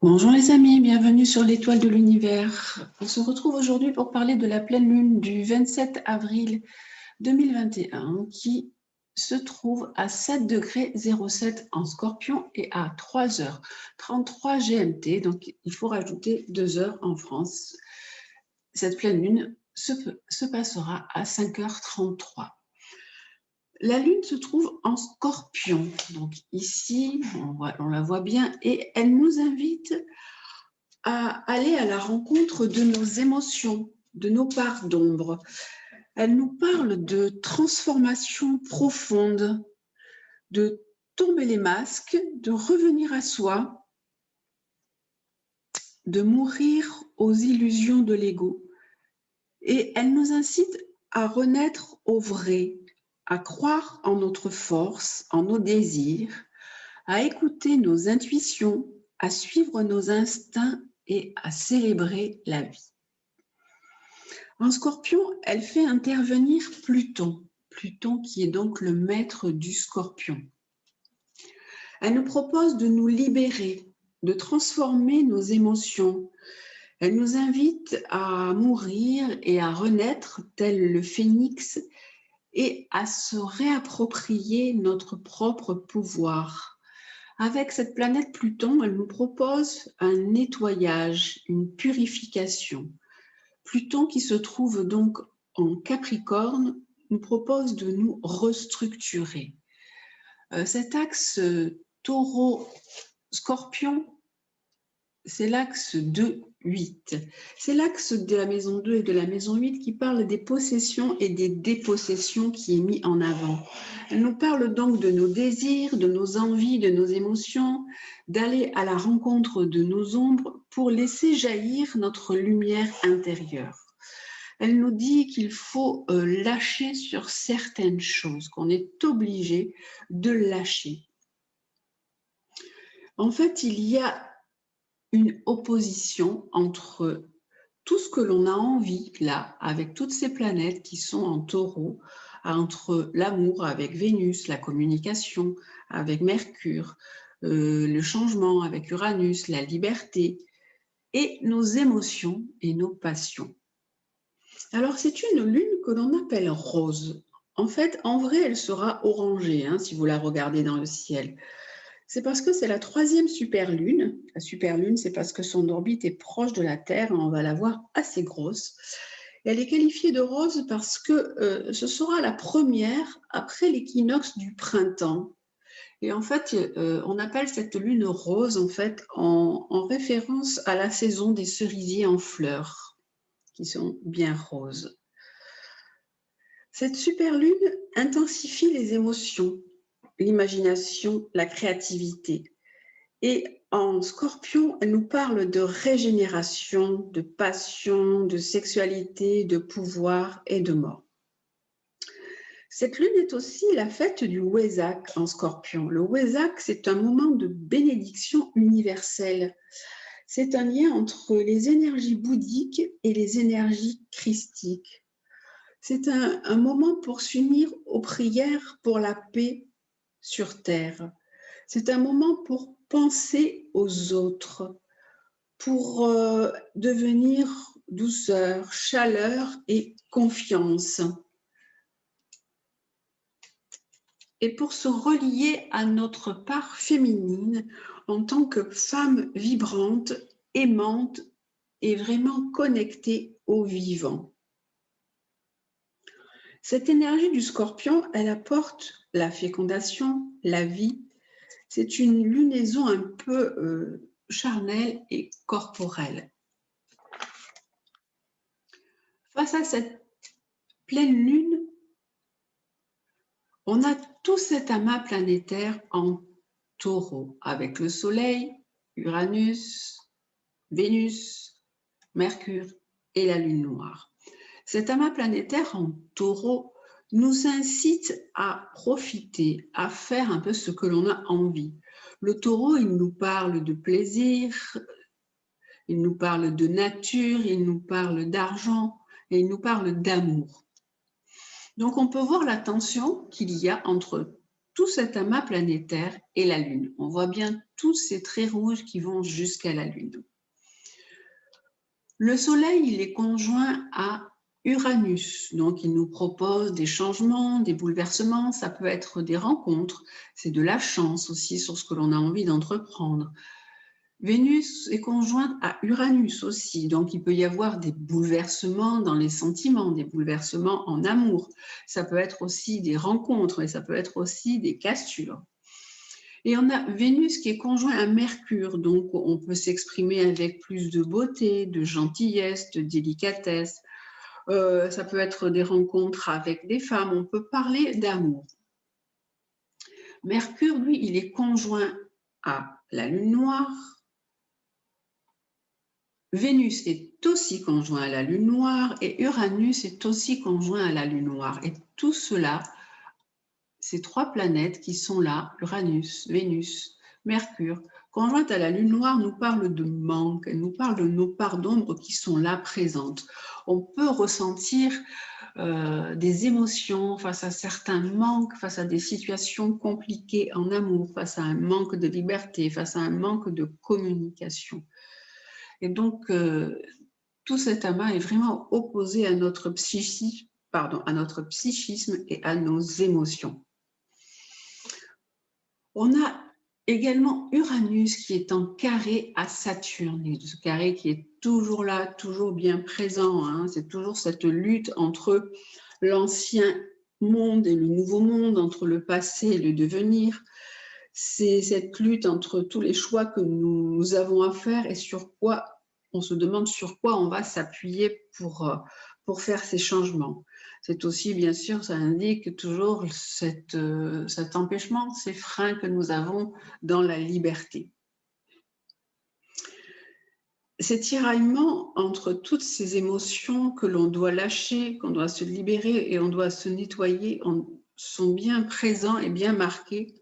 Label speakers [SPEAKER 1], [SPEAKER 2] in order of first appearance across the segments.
[SPEAKER 1] Bonjour les amis, bienvenue sur l'étoile de l'univers. On se retrouve aujourd'hui pour parler de la pleine lune du 27 avril 2021 qui se trouve à 7 degrés 07 en Scorpion et à 3h33 GMT, donc il faut rajouter 2 heures en France. Cette pleine lune se passera à 5h33. La lune se trouve en Scorpion, donc ici on la voit bien et elle nous invite à aller à la rencontre de nos émotions, de nos parts d'ombre. Elle nous parle de transformation profonde, de tomber les masques, de revenir à soi, de mourir aux illusions de l'ego. Et elle nous incite à renaître au vrai, à croire en notre force, en nos désirs, à écouter nos intuitions, à suivre nos instincts et à célébrer la vie. En Scorpion, elle fait intervenir Pluton, Pluton qui est donc le maître du Scorpion. Elle nous propose de nous libérer, de transformer nos émotions. Elle nous invite à mourir et à renaître tel le phénix et à se réapproprier notre propre pouvoir. Avec cette planète Pluton, elle nous propose un nettoyage, une purification. Pluton, qui se trouve donc en Capricorne, nous propose de nous restructurer. Cet axe Taureau-Scorpion, c'est l'axe 2-8. C'est l'axe de la maison 2 et de la maison 8 qui parle des possessions et des dépossessions qui est mis en avant. Elle nous parle donc de nos désirs, de nos envies, de nos émotions, d'aller à la rencontre de nos ombres pour laisser jaillir notre lumière intérieure. Elle nous dit qu'il faut lâcher sur certaines choses, qu'on est obligé de lâcher. En fait, il y a une opposition entre tout ce que l'on a envie, là, avec toutes ces planètes qui sont en taureau, entre l'amour avec Vénus, la communication avec Mercure, le changement avec Uranus, la liberté, et nos émotions et nos passions. Alors, c'est une lune que l'on appelle rose. En fait, en vrai, elle sera orangée, si vous la regardez dans le ciel. C'est parce que c'est la 3e superlune. La superlune, c'est parce que son orbite est proche de la Terre, on va la voir assez grosse. Et elle est qualifiée de rose parce que ce sera la première après l'équinoxe du printemps. Et en fait, on appelle cette lune rose en fait en référence à la saison des cerisiers en fleurs, qui sont bien roses. Cette superlune intensifie les émotions, l'imagination, la créativité. Et en Scorpion, elle nous parle de régénération, de passion, de sexualité, de pouvoir et de mort. Cette lune est aussi la fête du Wesak en Scorpion. Le Wesak, c'est un moment de bénédiction universelle. C'est un lien entre les énergies bouddhiques et les énergies christiques. C'est un moment pour s'unir aux prières pour la paix sur Terre. C'est un moment pour penser aux autres, pour devenir douceur, chaleur et confiance. Et pour se relier à notre part féminine en tant que femme vibrante, aimante et vraiment connectée au vivant. Cette énergie du Scorpion, elle apporte la fécondation, la vie. C'est une lunaison un peu charnelle et corporelle. Face à cette pleine lune, on a tout cet amas planétaire en taureau, avec le Soleil, Uranus, Vénus, Mercure et la lune noire. Cet amas planétaire en taureau nous incite à profiter, à faire un peu ce que l'on a envie. Le taureau, il nous parle de plaisir, il nous parle de nature, il nous parle d'argent et il nous parle d'amour. Donc on peut voir la tension qu'il y a entre tout cet amas planétaire est la Lune. On voit bien tous ces traits rouges qui vont jusqu'à la Lune. Le Soleil, il est conjoint à Uranus, donc il nous propose des changements, des bouleversements, ça peut être des rencontres, c'est de la chance aussi sur ce que l'on a envie d'entreprendre. Vénus est conjointe à Uranus aussi, donc il peut y avoir des bouleversements dans les sentiments, des bouleversements en amour. Ça peut être aussi des rencontres et ça peut être aussi des cassures. Et on a Vénus qui est conjoint à Mercure, donc on peut s'exprimer avec plus de beauté, de gentillesse, de délicatesse. Ça peut être des rencontres avec des femmes, on peut parler d'amour. Mercure, lui, il est conjoint à la Lune noire. Vénus est aussi conjoint à la Lune noire et Uranus est aussi conjoint à la Lune noire. Et tout cela, ces trois planètes qui sont là, Uranus, Vénus, Mercure, conjointes à la Lune noire, nous parlent de manque, elles nous parlent de nos parts d'ombre qui sont là présentes. On peut ressentir des émotions face à certains manques, face à des situations compliquées en amour, face à un manque de liberté, face à un manque de communication. Et donc, tout cet amas est vraiment opposé à notre psychisme et à nos émotions. On a également Uranus qui est en carré à Saturne, et ce carré qui est toujours là, toujours bien présent, hein. C'est toujours cette lutte entre l'ancien monde et le nouveau monde, entre le passé et le devenir. C'est cette lutte entre tous les choix que nous avons à faire et sur quoi on se demande sur quoi on va s'appuyer pour faire ces changements. C'est aussi, bien sûr, ça indique toujours cet empêchement, ces freins que nous avons dans la liberté. Ces tiraillements entre toutes ces émotions que l'on doit lâcher, qu'on doit se libérer et on doit se nettoyer, sont bien présents et bien marqués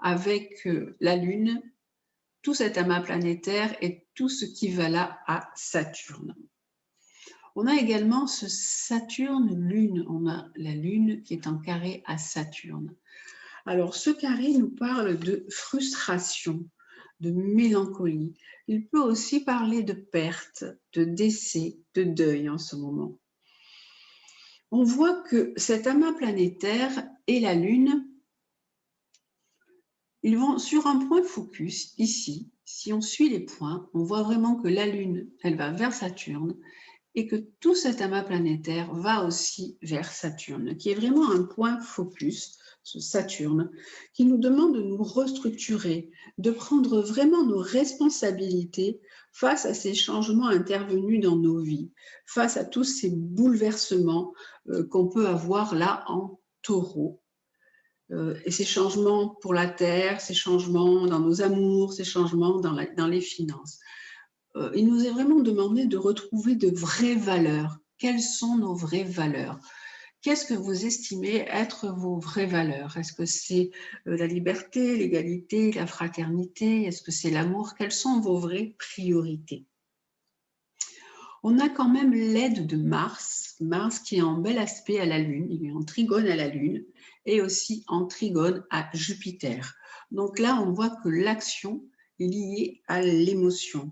[SPEAKER 1] avec la Lune, tout cet amas planétaire et tout ce qui va là à Saturne. On a également ce Saturne-Lune, on a la Lune qui est en carré à Saturne. Alors ce carré nous parle de frustration, de mélancolie. Il peut aussi parler de perte, de décès, de deuil en ce moment. On voit que cet amas planétaire et la Lune, ils vont sur un point focus ici. Si on suit les points, on voit vraiment que la Lune, elle va vers Saturne et que tout cet amas planétaire va aussi vers Saturne, qui est vraiment un point focus, ce Saturne, qui nous demande de nous restructurer, de prendre vraiment nos responsabilités face à ces changements intervenus dans nos vies, face à tous ces bouleversements qu'on peut avoir là en Taureau. Et ces changements pour la Terre, ces changements dans nos amours, ces changements dans les finances. Il nous est vraiment demandé de retrouver de vraies valeurs. Quelles sont nos vraies valeurs? Qu'est-ce que vous estimez être vos vraies valeurs? Est-ce que c'est la liberté, l'égalité, la fraternité? Est-ce que c'est l'amour? Quelles sont vos vraies priorités? On a quand même l'aide de Mars, Mars qui est en bel aspect à la Lune, il est en trigone à la Lune et aussi en trigone à Jupiter. Donc là, on voit que l'action est liée à l'émotion.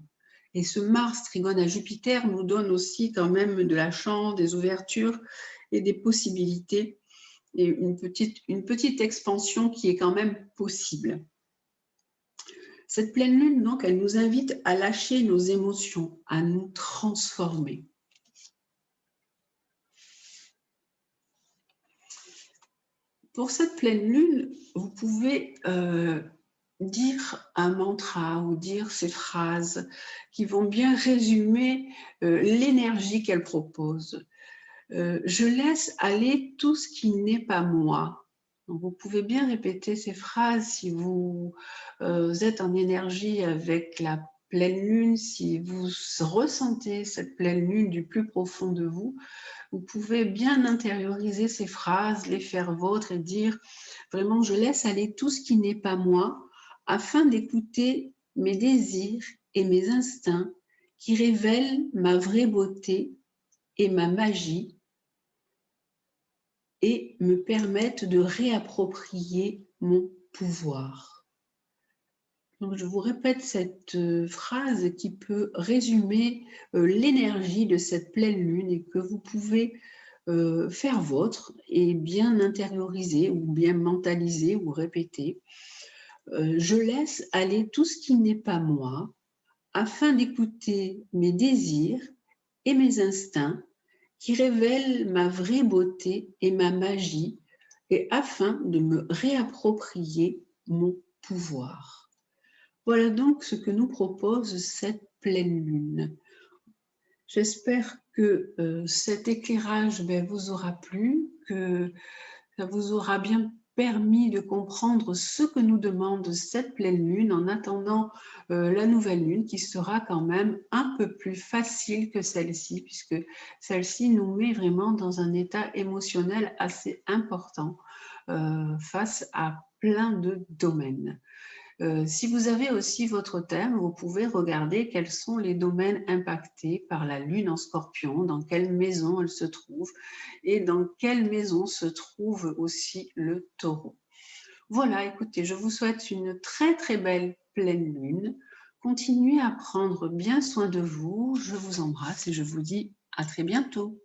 [SPEAKER 1] Et ce Mars trigone à Jupiter nous donne aussi quand même de la chance, des ouvertures et des possibilités et une petite expansion qui est quand même possible. Cette pleine lune, donc, elle nous invite à lâcher nos émotions, à nous transformer. Pour cette pleine lune, vous pouvez dire un mantra ou dire ces phrases qui vont bien résumer l'énergie qu'elle propose. Je laisse aller tout ce qui n'est pas moi. Donc, vous pouvez bien répéter ces phrases si vous êtes en énergie avec la pleine lune, si vous ressentez cette pleine lune du plus profond de vous, vous pouvez bien intérioriser ces phrases, les faire vôtres et dire vraiment je laisse aller tout ce qui n'est pas moi afin d'écouter mes désirs et mes instincts qui révèlent ma vraie beauté et ma magie et me permettent de réapproprier mon pouvoir. Donc, je vous répète cette phrase qui peut résumer l'énergie de cette pleine lune et que vous pouvez faire vôtre et bien intérioriser ou bien mentaliser ou répéter. Je laisse aller tout ce qui n'est pas moi afin d'écouter mes désirs et mes instincts qui révèlent ma vraie beauté et ma magie et afin de me réapproprier mon pouvoir. Voilà donc ce que nous propose cette pleine lune. J'espère que cet éclairage vous aura plu, que ça vous aura bien permis de comprendre ce que nous demande cette pleine lune en attendant la nouvelle lune qui sera quand même un peu plus facile que celle-ci puisque celle-ci nous met vraiment dans un état émotionnel assez important face à plein de domaines. Si vous avez aussi votre thème, vous pouvez regarder quels sont les domaines impactés par la lune en scorpion, dans quelle maison elle se trouve et dans quelle maison se trouve aussi le taureau. Voilà, écoutez, je vous souhaite une très très belle pleine lune. Continuez à prendre bien soin de vous. Je vous embrasse et je vous dis à très bientôt.